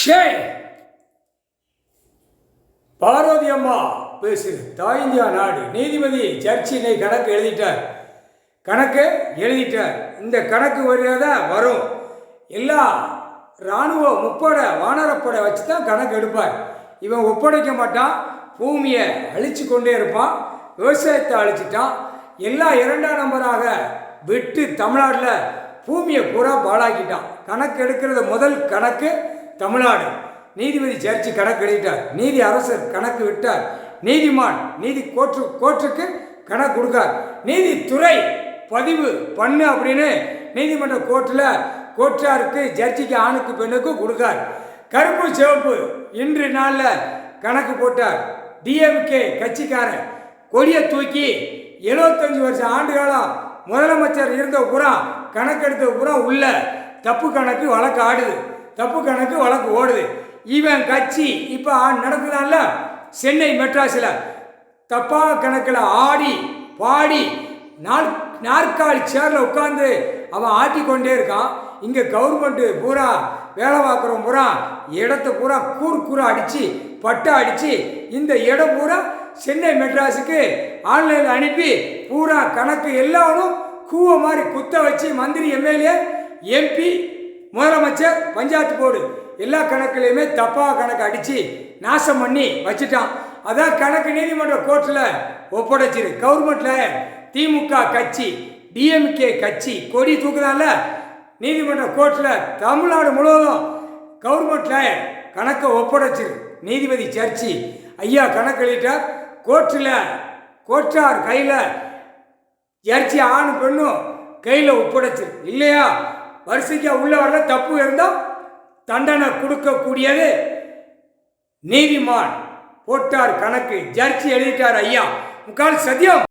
ஷே பார்வதி அம்மா பேசு தாய் இந்தியா நாடு நீதிபதி ஜட்ஜினை கணக்கு எழுதிட்டார். இந்த கணக்கு வர்றதா வரும். எல்லா இராணுவ முப்படை வானரப்படை வச்சு தான் கணக்கு எடுப்பார். இவன் ஒப்படைக்க மாட்டான். பூமியை அழிச்சு கொண்டே இருப்பான். விவசாயத்தை அழிச்சிட்டான். எல்லாம் 2ஆம் நம்பராக விட்டு தமிழ்நாட்டில் பூமியை பூரா பாழாக்கிட்டான். கணக்கு எடுக்கிறது முதல் கணக்கு தமிழ்நாடு. நீதிபதி ஜட்ஜி கணக்கு எழுதிட்டார். நீதி அரசர் கணக்கு விட்டார். நீதிமான் நீதி கோர்ட்டுக்கு கணக்கு கொடுக்கார். நீதித்துறை பதிவு பண்ணு அப்படின்னு நீதிமன்ற கோர்ட்டாருக்கு ஜட்ஜிக்கு ஆணுக்கு பெண்ணுக்கு கொடுக்கார். கருப்பு சிவப்பு இன்று நாளில் கணக்கு போட்டார். டிஎம்கே கட்சிக்காரன் கொடியை தூக்கி 75 வருஷம் ஆண்டு காலம் முதலமைச்சர் இருந்த பூரா கணக்கெடுத்த பூரா உள்ள தப்பு கணக்கு வழக்கு ஆடுது. தப்பு கணக்கு வழக்கு ஓடுது. இவன் கட்சி இப்போ நடக்குதான்ல சென்னை மெட்ராஸில் தப்பாக கணக்கில் ஆடி பாடி நாற்காலி சேரில் உட்காந்து அவன் ஆட்டிக்கொண்டே இருக்கான். இங்கே கவர்மெண்ட்டு பூரா வேலை பார்க்குறோம் பூரா இடத்த பூரா கூறு அடித்து பட்டை அடித்து இந்த இடம் பூரா சென்னை மெட்ராஸுக்கு ஆன்லைனில் அனுப்பி பூரா கணக்கு எல்லாரும் கூவ மாதிரி குத்த வச்சு மந்திரி எம்எல்ஏ எம்பி முதலமைச்சர் பஞ்சாயத்து போர்டு எல்லா கணக்குலையுமே தப்பாக கணக்கு அடித்து நாசம் பண்ணி வச்சுட்டான். அதான் கணக்கு நீதிமன்ற கோர்ட்டில் ஒப்படைச்சிரு. கவர்மெண்ட்டில் திமுக கட்சி டிஎம்கே கட்சி கொடி தூக்குதான்ல நீதிமன்ற கோர்ட்டில் தமிழ்நாடு முழுவதும் கவர்மெண்ட்டில் கணக்கை ஒப்படைச்சிரு. நீதிபதி ஜட்ஜி ஐயா கணக்கு எழுதிட்டார். கோர்ட்டார் கையில் ஜட்ஜி ஆண் பெண்ணும் கையில் ஒப்படைச்சிரு. இல்லையா வரிசைக்கு உள்ள வரல தப்பு இருந்தால் தண்டனை கொடுக்கக்கூடியது நீதிமான் போட்டார் கணக்கு. ஜட்ஜி எழுதிட்டார். ஐயா முக்கால் சத்தியம்.